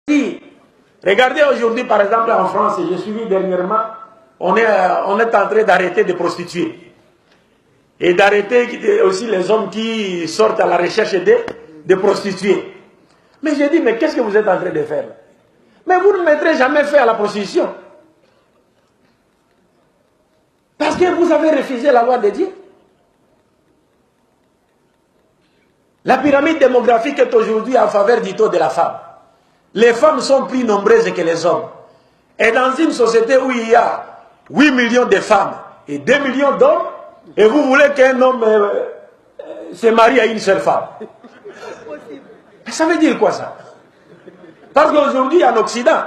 Si, regardez aujourd'hui par exemple en France, j'ai suivi dernièrement, on est en train d'arrêter de prostituer. Et d'arrêter aussi les hommes qui sortent à la recherche de prostituer. Mais j'ai dit, mais qu'est-ce que vous êtes en train de faire là? Mais vous ne mettrez jamais fait à la prostitution. Parce que vous avez refusé la loi de Dieu. La pyramide démographique est aujourd'hui en faveur du taux de la femme. Les femmes sont plus nombreuses que les hommes. Et dans une société où il y a 8 millions de femmes et 2 millions d'hommes, et vous voulez qu'un homme se marie à une seule femme. Ça veut dire quoi ça? Parce qu'aujourd'hui en Occident,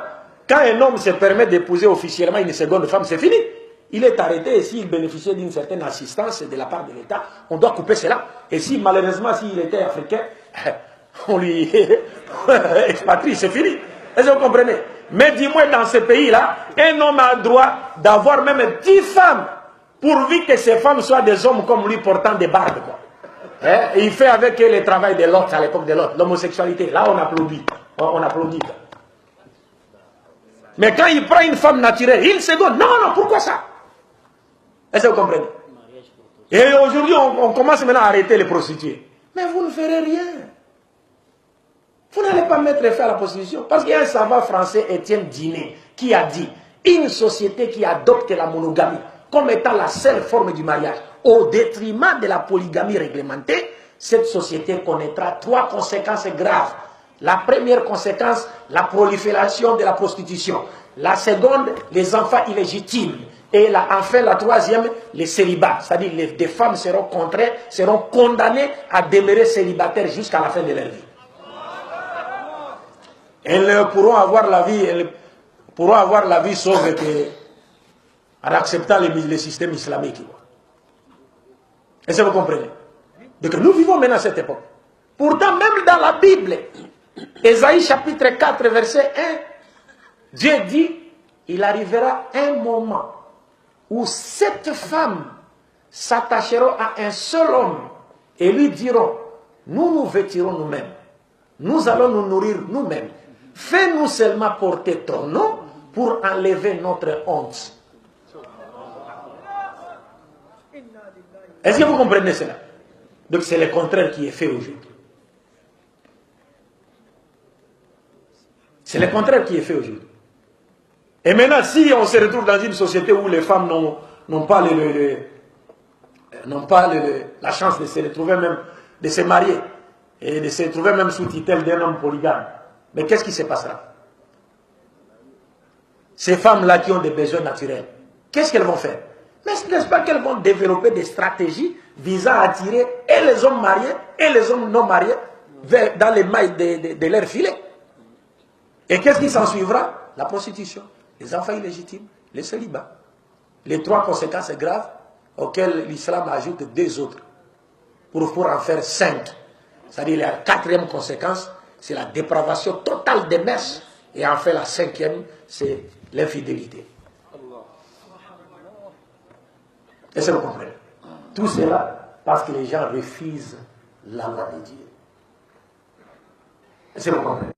quand un homme se permet d'épouser officiellement une seconde femme, c'est fini. Il est arrêté et s'il bénéficiait d'une certaine assistance de la part de l'État, on doit couper cela. Et si malheureusement, s'il était africain, on lui expatrie, c'est fini. Est-ce que vous comprenez? Mais dis-moi, dans ce pays-là, un homme a le droit d'avoir même 10 femmes, pourvu que ces femmes soient des hommes comme lui portant des barbes. Et il fait avec eux le travail de l'autre, à l'époque de l'autre, l'homosexualité. Là, on applaudit. On applaudit. Mais quand il prend une femme naturelle, il se donne. Non, non, pourquoi ça? Est-ce que vous comprenez? Et aujourd'hui, on commence maintenant à arrêter les prostituées. Mais vous ne ferez rien. Vous n'allez pas mettre fin à la prostitution. Parce qu'il y a un savant français, Étienne Dinet, qui a dit, une société qui adopte la monogamie comme étant la seule forme du mariage, au détriment de la polygamie réglementée, cette société connaîtra 3 conséquences graves. La première conséquence, la prolifération de la prostitution. La seconde, les enfants illégitimes. Et enfin, la troisième, les célibats. C'est-à-dire des femmes seront contraintes, seront condamnées à demeurer célibataires jusqu'à la fin de leur vie. Elles pourront avoir la vie, sauve en acceptant le système islamique. Est-ce que vous comprenez? Donc nous vivons maintenant à cette époque. Pourtant, même dans la Bible, Ésaïe chapitre 4, verset 1, Dieu dit, il arrivera un moment où 7 femmes s'attacheront à un seul homme et lui diront, nous nous vêtirons nous-mêmes, nous allons nous nourrir nous-mêmes, fais-nous seulement porter ton nom pour enlever notre honte. Est-ce que vous comprenez cela? Donc c'est le contraire qui est fait aujourd'hui. C'est le contraire qui est fait aujourd'hui. Et maintenant, si on se retrouve dans une société où les femmes n'ont pas la chance de se retrouver même, de se marier, et de se retrouver même sous tutelle d'un homme polygame, mais qu'est-ce qui se passera? Ces femmes-là qui ont des besoins naturels, qu'est-ce qu'elles vont faire? Mais n'est-ce pas qu'elles vont développer des stratégies visant à attirer et les hommes mariés et les hommes non mariés dans les mailles de leur filet? Et qu'est-ce qui s'en suivra? La prostitution, les enfants illégitimes, les célibats. Les 3 conséquences graves auxquelles l'islam ajoute 2 autres pour en faire 5. C'est-à-dire la 4e conséquence, c'est la dépravation totale des mœurs. Et enfin la 5e, c'est l'infidélité. Est-ce que vous comprenez? Tout cela parce que les gens refusent la loi de Dieu. Est-ce que vous comprenez?